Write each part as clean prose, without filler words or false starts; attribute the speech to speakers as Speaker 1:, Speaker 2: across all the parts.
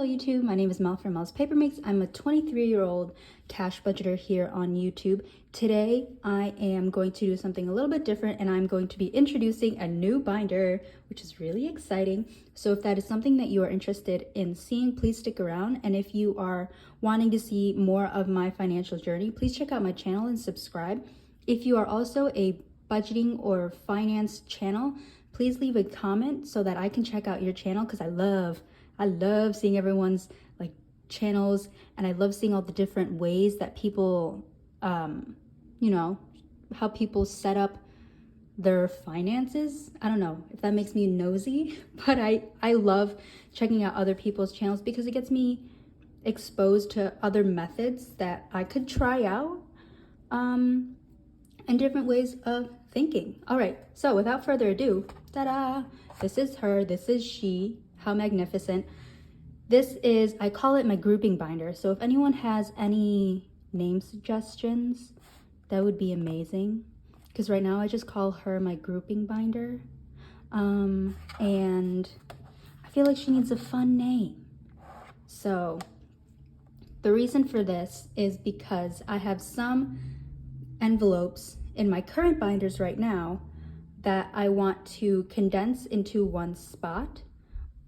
Speaker 1: YouTube, my name is Mel from MelsPaperMakes. I'm a 23-year-old cash budgeter here on YouTube. Today, I am going to do something a little bit different and I'm going to be introducing a new binder, which is really exciting. So if that is something that you are interested in seeing, please stick around. And if you are wanting to see more of my financial journey, please check out my channel and subscribe. If you are also a budgeting or finance channel, please leave a comment so that I can check out your channel, because I love seeing everyone's like channels, and I love seeing all the different ways that people, you know, how people set up their finances. I don't know if that makes me nosy, but I love checking out other people's channels because it gets me exposed to other methods that I could try out, and different ways of thinking. All right, so without further ado, ta-da! This is her, this is she. How magnificent. This is, I call it my grouping binder. So if anyone has any name suggestions, that would be amazing. Because right now I just call her my grouping binder. And I feel like she needs a fun name. So the reason for this is because I have some envelopes in my current binders right now that I want to condense into one spot.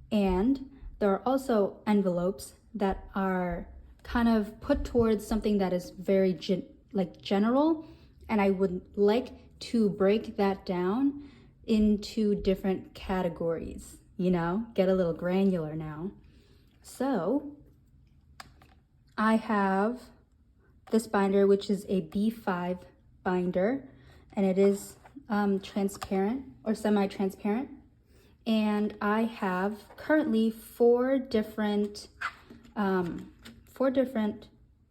Speaker 1: And there are also envelopes that are kind of put towards something that is very general, and I would like to break that down into different categories, you know, get a little granular now. So I have this binder, which is a B5 binder, and it is transparent or semi-transparent. And I have currently four different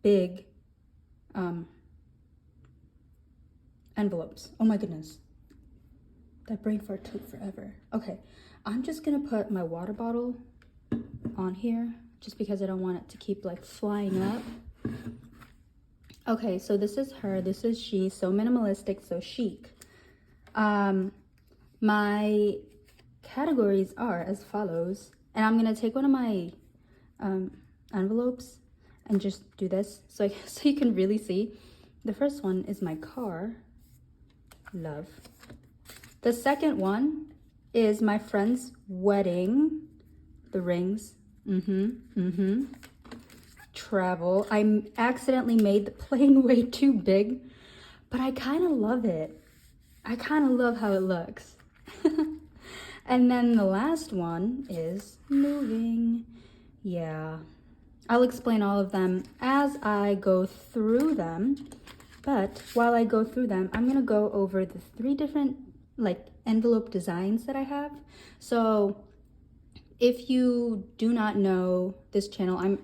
Speaker 1: big envelopes. Oh my goodness, that brain fart took forever. Okay, I'm just gonna put my water bottle on here just because I don't want it to keep like flying up. Okay, so this is her, this is she, so minimalistic, so chic. My categories are as follows, and I'm gonna take one of my envelopes and just do this so you can really see. The first one is my car, love. The second one is my friend's wedding, the rings, travel. I accidentally made the plane way too big, but I kind of love it. I kind of love how it looks. And then the last one is moving. Yeah, I'll explain all of them as I go through them. But while I go through them, I'm gonna go over the three different like envelope designs that I have. So if you do not know this channel,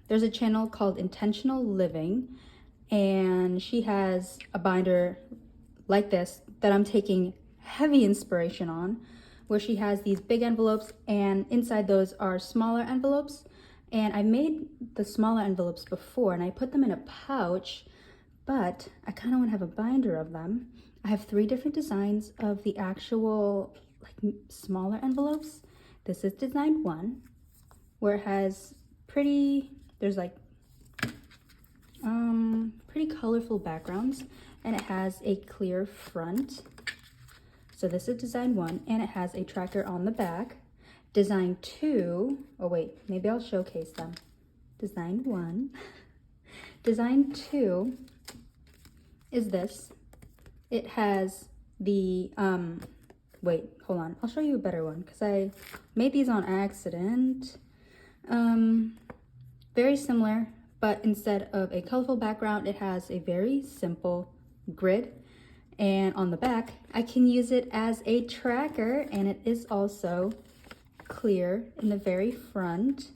Speaker 1: there's a channel called Intentional Living, and she has a binder like this that I'm taking heavy inspiration on, where she has these big envelopes and inside those are smaller envelopes. And I made the smaller envelopes before and I put them in a pouch, but I kind of want to have a binder of them. I have three different designs of the actual like smaller envelopes. This is design 1, where it has there's like pretty colorful backgrounds, and it has a clear front. So this is design 1, and it has a tracker on the back. Design 2, oh wait, maybe I'll showcase them. Design 1. Design 2 is this. It has the, wait, hold on. I'll show you a better one because I made these on accident. Very similar, but instead of a colorful background, it has a very simple grid. And on the back, I can use it as a tracker, and it is also clear in the very front.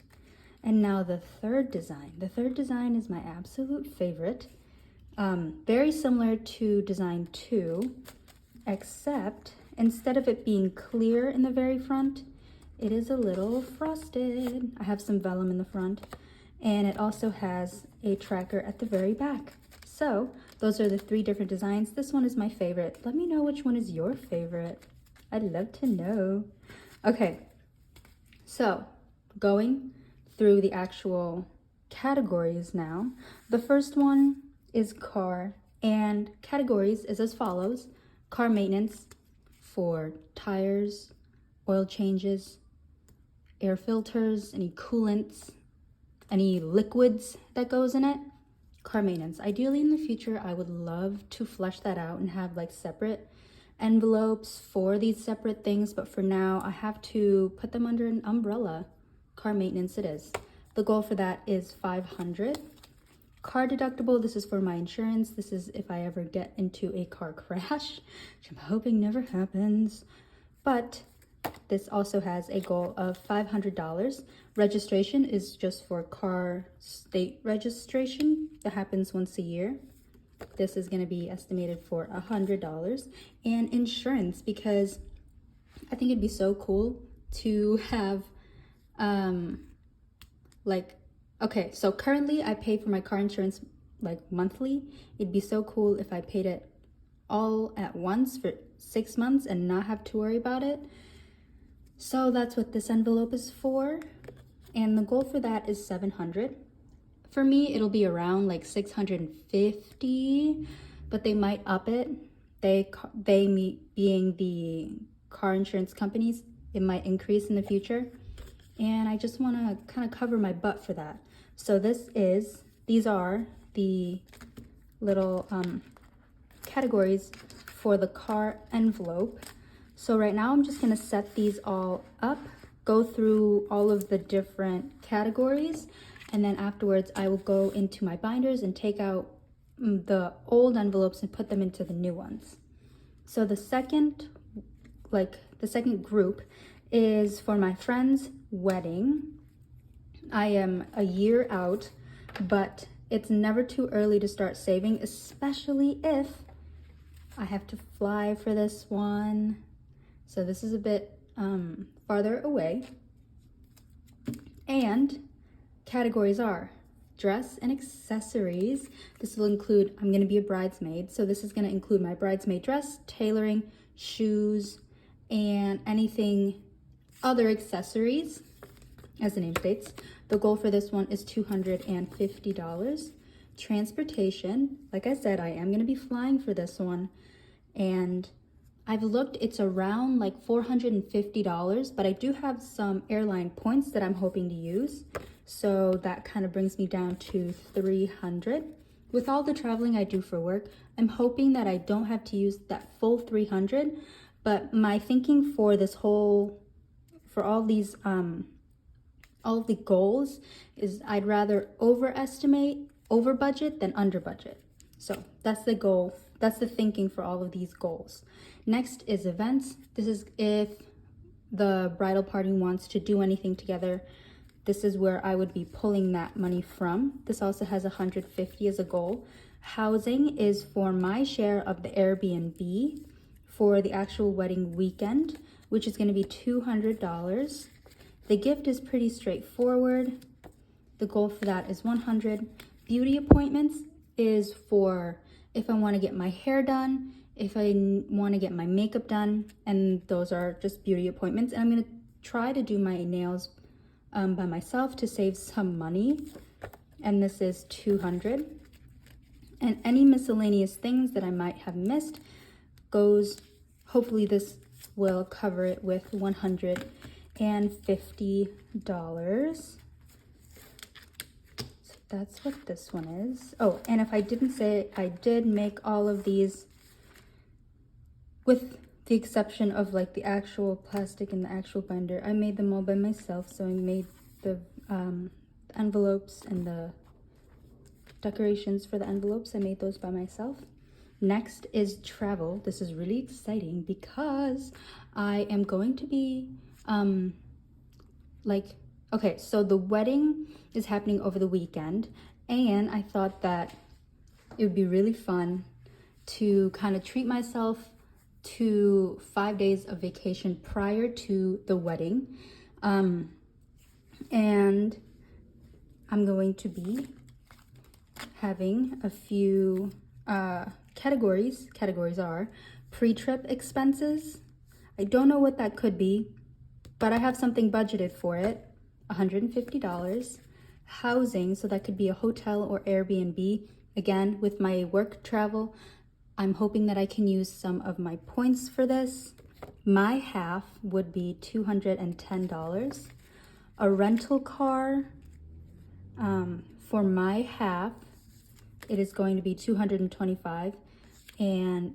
Speaker 1: And now the third design. The third design is my absolute favorite. Very similar to design 2, except instead of it being clear in the very front, it is a little frosted. I have some vellum in the front, and it also has a tracker at the very back. So those are the three different designs. This one is my favorite. Let me know which one is your favorite. I'd love to know. Okay, so going through the actual categories now. The first one is car, and categories is as follows: car maintenance for tires, oil changes, air filters, any coolants, any liquids that goes in it. Car maintenance. Ideally in the future, I would love to flesh that out and have like separate envelopes for these separate things, but for now I have to put them under an umbrella. Car maintenance it is. The goal for that is $500. Car deductible, this is for my insurance. This is if I ever get into a car crash, which I'm hoping never happens. But this also has a goal of $500. Registration is just for car state registration that happens once a year. This is going to be estimated for $100. And insurance, because I think it'd be so cool to have okay, so currently I pay for my car insurance like monthly. It'd be so cool if I paid it all at once for 6 months and not have to worry about it. So that's what this envelope is for. And the goal for that is $700. For me, it'll be around like $650, but they might up it. They being the car insurance companies, it might increase in the future. And I just want to kind of cover my butt for that. So these are the little categories for the car envelope. So right now I'm just going to set these all up, go through all of the different categories, and then afterwards I will go into my binders and take out the old envelopes and put them into the new ones. So the second group is for my friend's wedding. I am a year out, but it's never too early to start saving, especially if I have to fly for this one. So this is a bit farther away. And categories are dress and accessories. This will include, I'm going to be a bridesmaid, so this is going to include my bridesmaid dress, tailoring, shoes, and anything other accessories, as the name states. The goal for this one is $250. Transportation, like I said, I am going to be flying for this one, and I've looked, it's around like $450, but I do have some airline points that I'm hoping to use, so that kind of brings me down to $300. With all the traveling I do for work, I'm hoping that I don't have to use that full $300, but my thinking for this whole, for all these all of the goals is I'd rather overestimate, over budget than under budget. So that's the goal. That's the thinking for all of these goals. Next is events. This is if the bridal party wants to do anything together. This is where I would be pulling that money from. This also has $150 as a goal. Housing is for my share of the Airbnb for the actual wedding weekend, which is going to be $200. The gift is pretty straightforward. The goal for that is $100. Beauty appointments is for if I want to get my hair done, if I want to get my makeup done, and those are just beauty appointments. And I'm going to try to do my nails by myself to save some money, and this is $200. And any miscellaneous things that I might have missed goes, hopefully this will cover it with $150. So that's what this one is. Oh, and if I didn't say, I did make all of these with the exception of like the actual plastic and the actual binder. I made them all by myself, so I made the envelopes and the decorations for the envelopes. I made those by myself. Next is travel. This is really exciting because I am going to be okay, so the wedding is happening over the weekend, and I thought that it would be really fun to kind of treat myself to 5 days of vacation prior to the wedding. And I'm going to be having a few categories. Categories are pre-trip expenses. I don't know what that could be, but I have something budgeted for it. $150. Housing, so that could be a hotel or Airbnb. Again, with my work travel, I'm hoping that I can use some of my points for this. My half would be $210. A rental car, for my half, it is going to be $225. And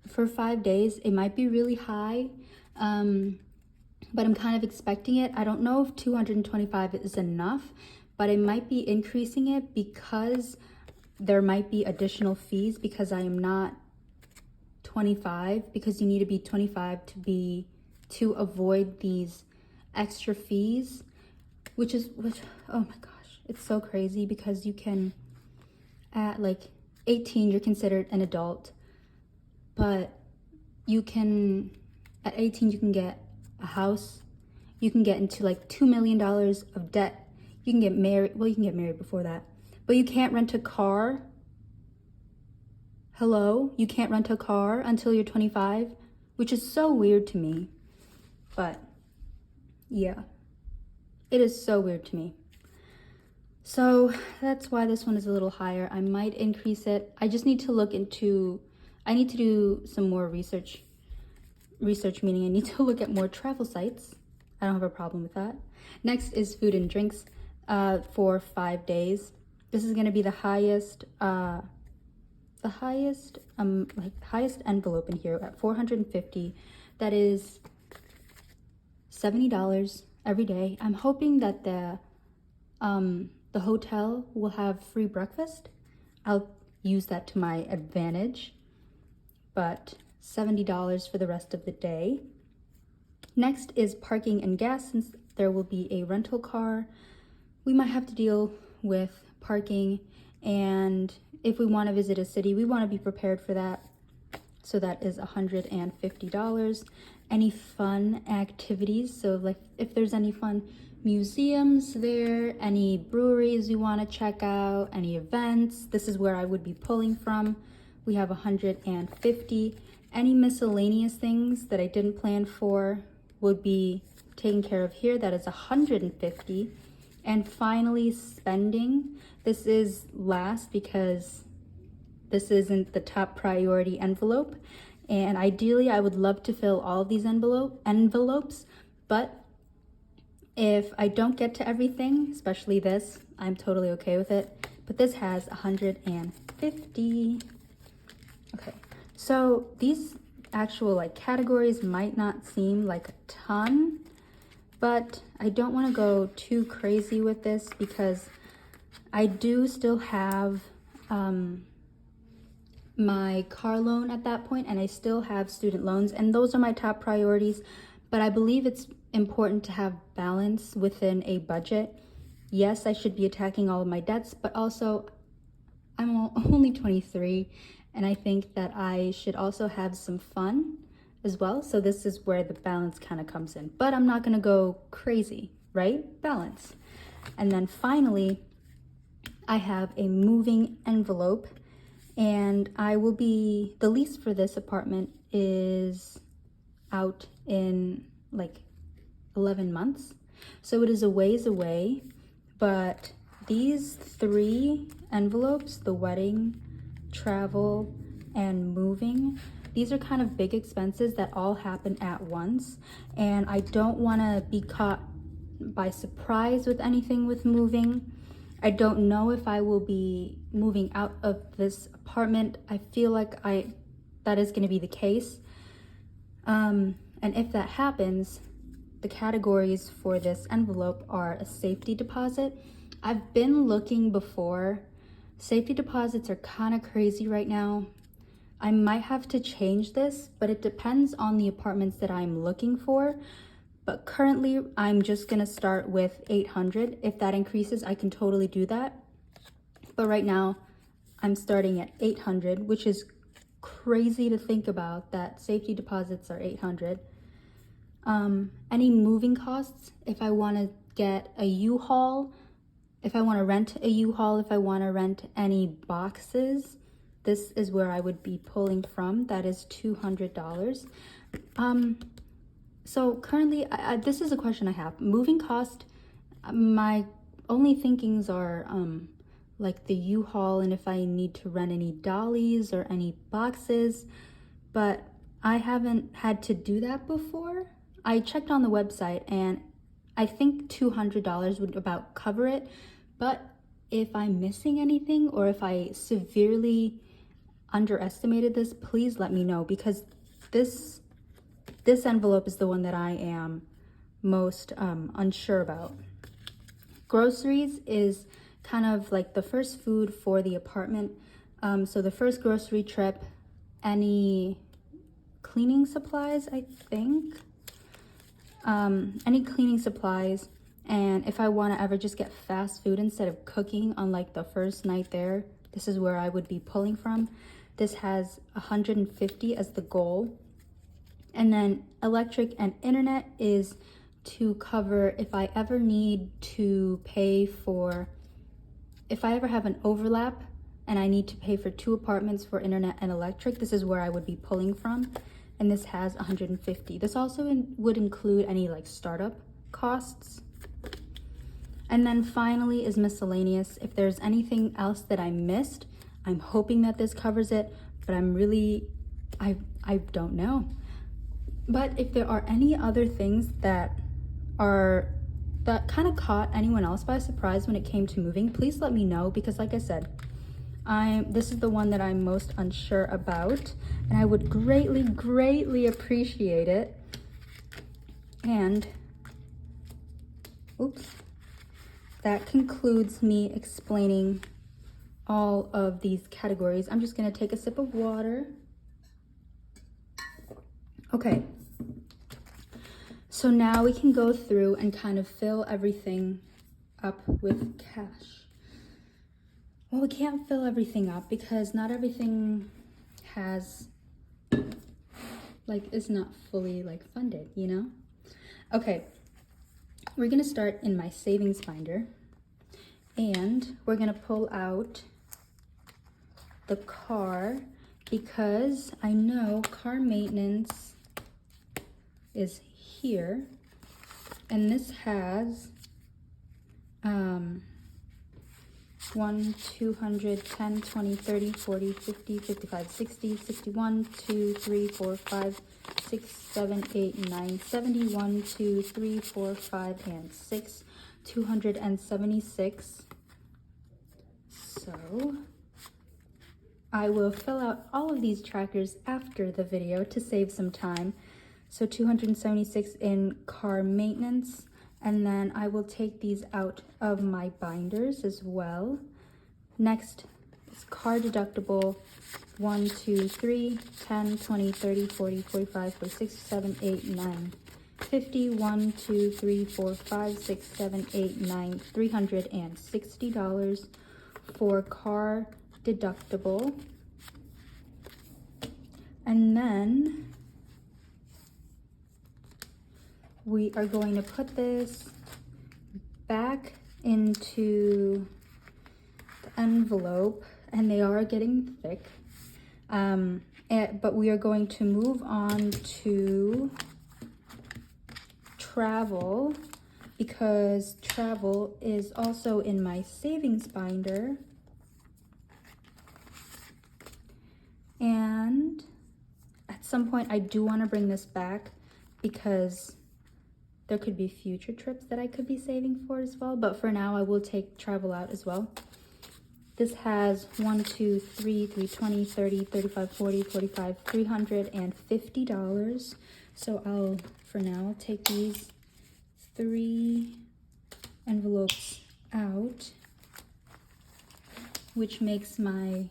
Speaker 1: for 5 days, it might be really high, but I'm kind of expecting it. I don't know if 225 is enough, but I might be increasing it because there might be additional fees because I am not 25, because you need to be 25 to avoid these extra fees, which oh my gosh, it's so crazy because you can, at like 18, you're considered an adult, but at 18, you can get a house, you can get into like $2 million of debt, you can get married, well, you can get married before that, but you can't rent a car. Hello, you can't rent a car until you're 25, which is so weird to me. But yeah, it is so weird to me. So that's why this one is a little higher. I might increase it. I just need to I need to do some more research, meaning I need to look at more travel sites. I don't have a problem with that. Next is food and drinks for 5 days. This is going to be the highest highest envelope in here at $450. That is $70 every day. I'm hoping that the hotel will have free breakfast. I'll use that to my advantage, but $70 for the rest of the day. Next is parking and gas. Since there will be a rental car, we might have to deal with parking, and if we want to visit a city, we want to be prepared for that. So that is $150. Any fun activities, so like if there's any fun museums there, any breweries you want to check out, any events, this is where I would be pulling from. We have $150. Any miscellaneous things that I didn't plan for would be taken care of here. That is $150. And finally, spending. This is last because this isn't the top priority envelope. And ideally, I would love to fill all of these envelopes, but if I don't get to everything, especially this, I'm totally okay with it. But this has $150. Okay, so these actual like categories might not seem like a ton, but I don't want to go too crazy with this because I do still have my car loan at that point, and I still have student loans, and those are my top priorities. But I believe it's important to have balance within a budget. Yes, I should be attacking all of my debts, but also I'm only 23, and I think that I should also have some fun as well. So this is where the balance kind of comes in, but I'm not going to go crazy, right? Balance. And then finally, I have a moving envelope, and the lease for this apartment is out in like 11 months. So it is a ways away, but these 3 envelopes, the wedding, travel, and moving, these are kind of big expenses that all happen at once. And I don't want to be caught by surprise with anything with moving. I don't know if I will be moving out of this apartment. I feel like that is going to be the case. And if that happens, the categories for this envelope are a safety deposit. I've been looking before. Safety deposits are kind of crazy right now. I might have to change this, but it depends on the apartments that I'm looking for. But currently, I'm just gonna start with 800. If that increases, I can totally do that. But right now, I'm starting at 800, which is crazy to think about that safety deposits are 800. Any moving costs, if I wanna get a U-Haul, if I wanna rent a U-Haul, if I wanna rent any boxes, this is where I would be pulling from. That is $200. So currently, this is a question I have. Moving cost My only thinkings are like the U-Haul and if I need to rent any dollies or any boxes, but I haven't had to do that before. I checked on the website and I think $200 would about cover it, but if I'm missing anything or if I severely underestimated this, please let me know, because this envelope is the one that I am most unsure about. Groceries is kind of like the first food for the apartment. So the first grocery trip, any cleaning supplies, I think. Any cleaning supplies. And if I want to ever just get fast food instead of cooking on like the first night there, this is where I would be pulling from. This has 150 as the goal. And then electric and internet is to cover if I ever need to pay for, if I ever have an overlap and I need to pay for 2 apartments for internet and electric, this is where I would be pulling from. And this has 150. This also would include any like startup costs. And then finally is miscellaneous. If there's anything else that I missed, I'm hoping that this covers it, but I'm really, I don't know. But if there are any other things that kind of caught anyone else by surprise when it came to moving, please let me know, because like I said, this is the one that I'm most unsure about, and I would greatly appreciate it. And oops, that concludes me explaining all of these categories. I'm just gonna take a sip of water. Okay, so now we can go through and kind of fill everything up with cash. Well, we can't fill everything up because not everything has, like, is not fully like funded, you know? Okay, we're gonna start in my savings binder, and we're gonna pull out the car, because I know car maintenance is here, and this has 1, 200, 10, 20, 30, 40, 50, 55, 60, 61, 2, 3, 4, 5, 6, 7, 8, 9, 71, 2, 3, 4, 5, and 6, 276. So I will fill out all of these trackers after the video to save some time. So 276 in car maintenance, and then I will take these out of my binders as well. Next is car deductible, 1, 2, 3, 10, 20, 30, 40, 45, 46, 7, 8, 9, 50, 1, 2, 3, 4, 5, 6, 7, 8, 9, $360 for car deductible. And then we are going to put this back into the envelope, and they are getting thick. But we are going to move on to travel, because travel is also in my savings binder. And at some point I do want to bring this back, because there could be future trips that I could be saving for as well. But for now, I will take travel out as well. This has 1, 2, 3, 320, 30, 35, 40, 45, $350. So I'll, for now, take these 3 envelopes out, which makes my,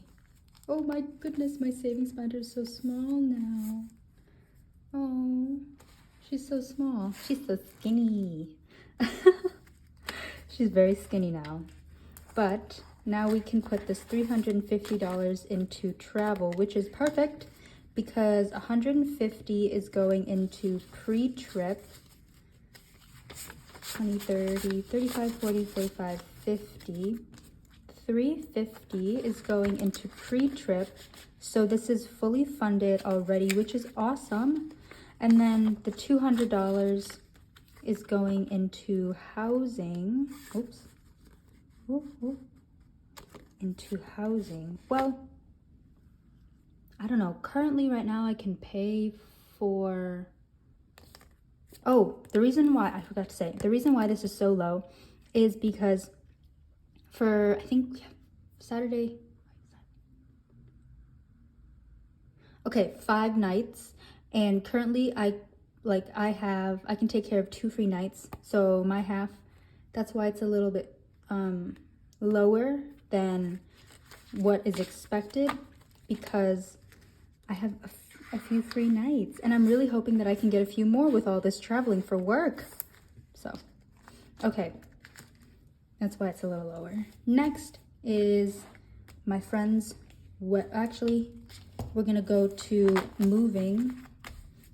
Speaker 1: oh my goodness, my savings binder is so small now. Oh, she's so small. She's so skinny. She's very skinny now. But now we can put this $350 into travel, which is perfect, because 150 is going into pre-trip. 20, 30, 35, 40, 45, 50. 350 is going into pre-trip. So this is fully funded already, which is awesome. And then the $200 is going into housing. Oops. Into housing. Well, I don't know. Currently, right now, I can pay for... Oh, the reason why, I forgot to say, the reason why this is so low is because for, I think, Saturday... Okay, 5 nights. And currently, I can take care of 2 free nights. So my half, that's why it's a little bit lower than what is expected, because I have a few free nights, and I'm really hoping that I can get a few more with all this traveling for work. So, okay, that's why it's a little lower. Next is my friend's, actually, we're gonna go to moving,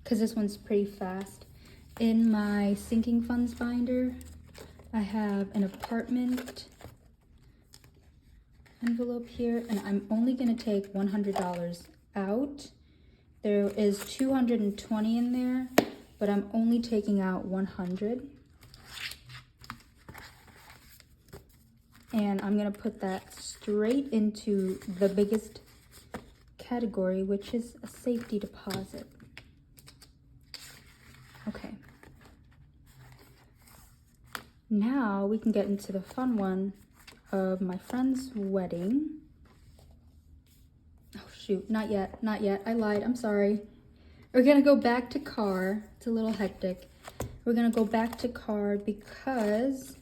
Speaker 1: because this one's pretty fast. In my sinking funds binder, I have an apartment envelope here, and I'm only gonna take $100 out. There is 220 in there, but I'm only taking out 100. And I'm gonna put that straight into the biggest category, which is a safety deposit. Okay. Now we can get into the fun one of my friend's wedding. Oh shoot, not yet, not yet. I lied, I'm sorry. We're gonna go back to car. It's a little hectic. We're gonna go back to car because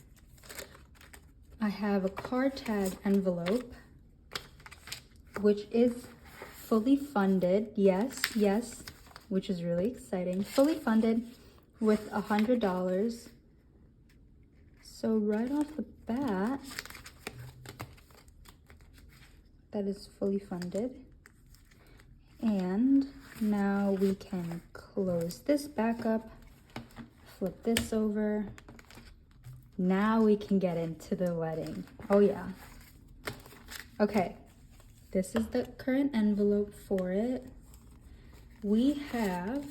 Speaker 1: I have a car tag envelope, which is fully funded. Yes, which is really exciting. Fully funded with $100. So right off the bat, that is fully funded. And now we can close this back up, flip this over. Now we can get into the wedding. Oh yeah. Okay, this is the current envelope for it. We have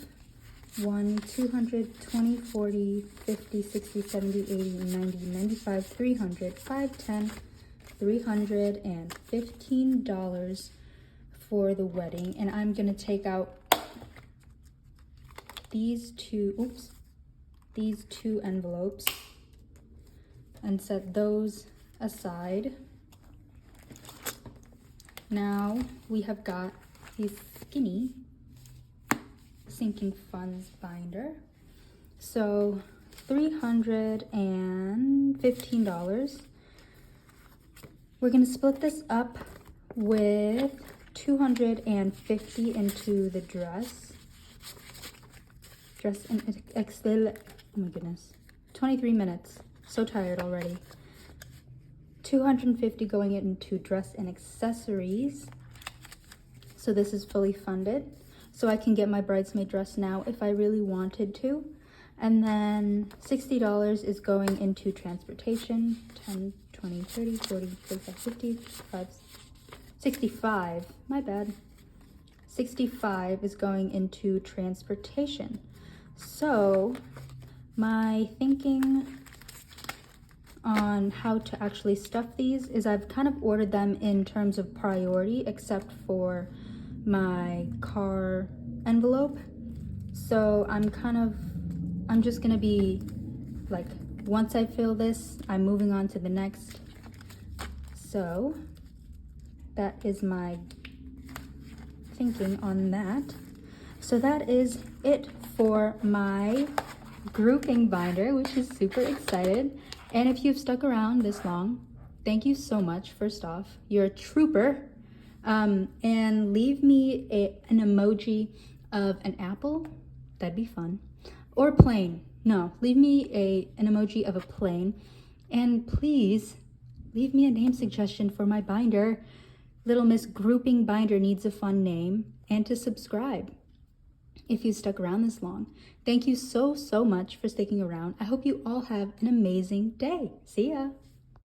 Speaker 1: 1, 200, 20, 40, 50, 60, 70, 80, 90, 95, 300, 510, $315 for the wedding. And I'm gonna take out these two envelopes and set those aside. Now we have got a skinny sinking funds binder. So $315. We're gonna split this up with 250 into the dress and Excel. Oh my goodness, 23 minutes. So tired already. 250 going into dress and accessories. So this is fully funded. So I can get my bridesmaid dress now if I really wanted to. And then $60 is going into transportation. 10, 20, 30, 40, 45, 50, 65, my bad. 65 is going into transportation. So my thinking on how to actually stuff these is I've kind of ordered them in terms of priority, except for my car envelope. So I'm just gonna be like, once I fill this, I'm moving on to the next. So that is my thinking on that. So that is it for my grouping binder, which is super excited. And if you've stuck around this long, thank you so much. First off, you're a trooper. And leave me an emoji of an apple. That'd be fun. Or plane. No, leave me an emoji of a plane. And please leave me a name suggestion for my binder. Little Miss Grouping Binder needs a fun name. And to subscribe if you stuck around this long. Thank you so much for sticking around. I hope you all have an amazing day. See ya.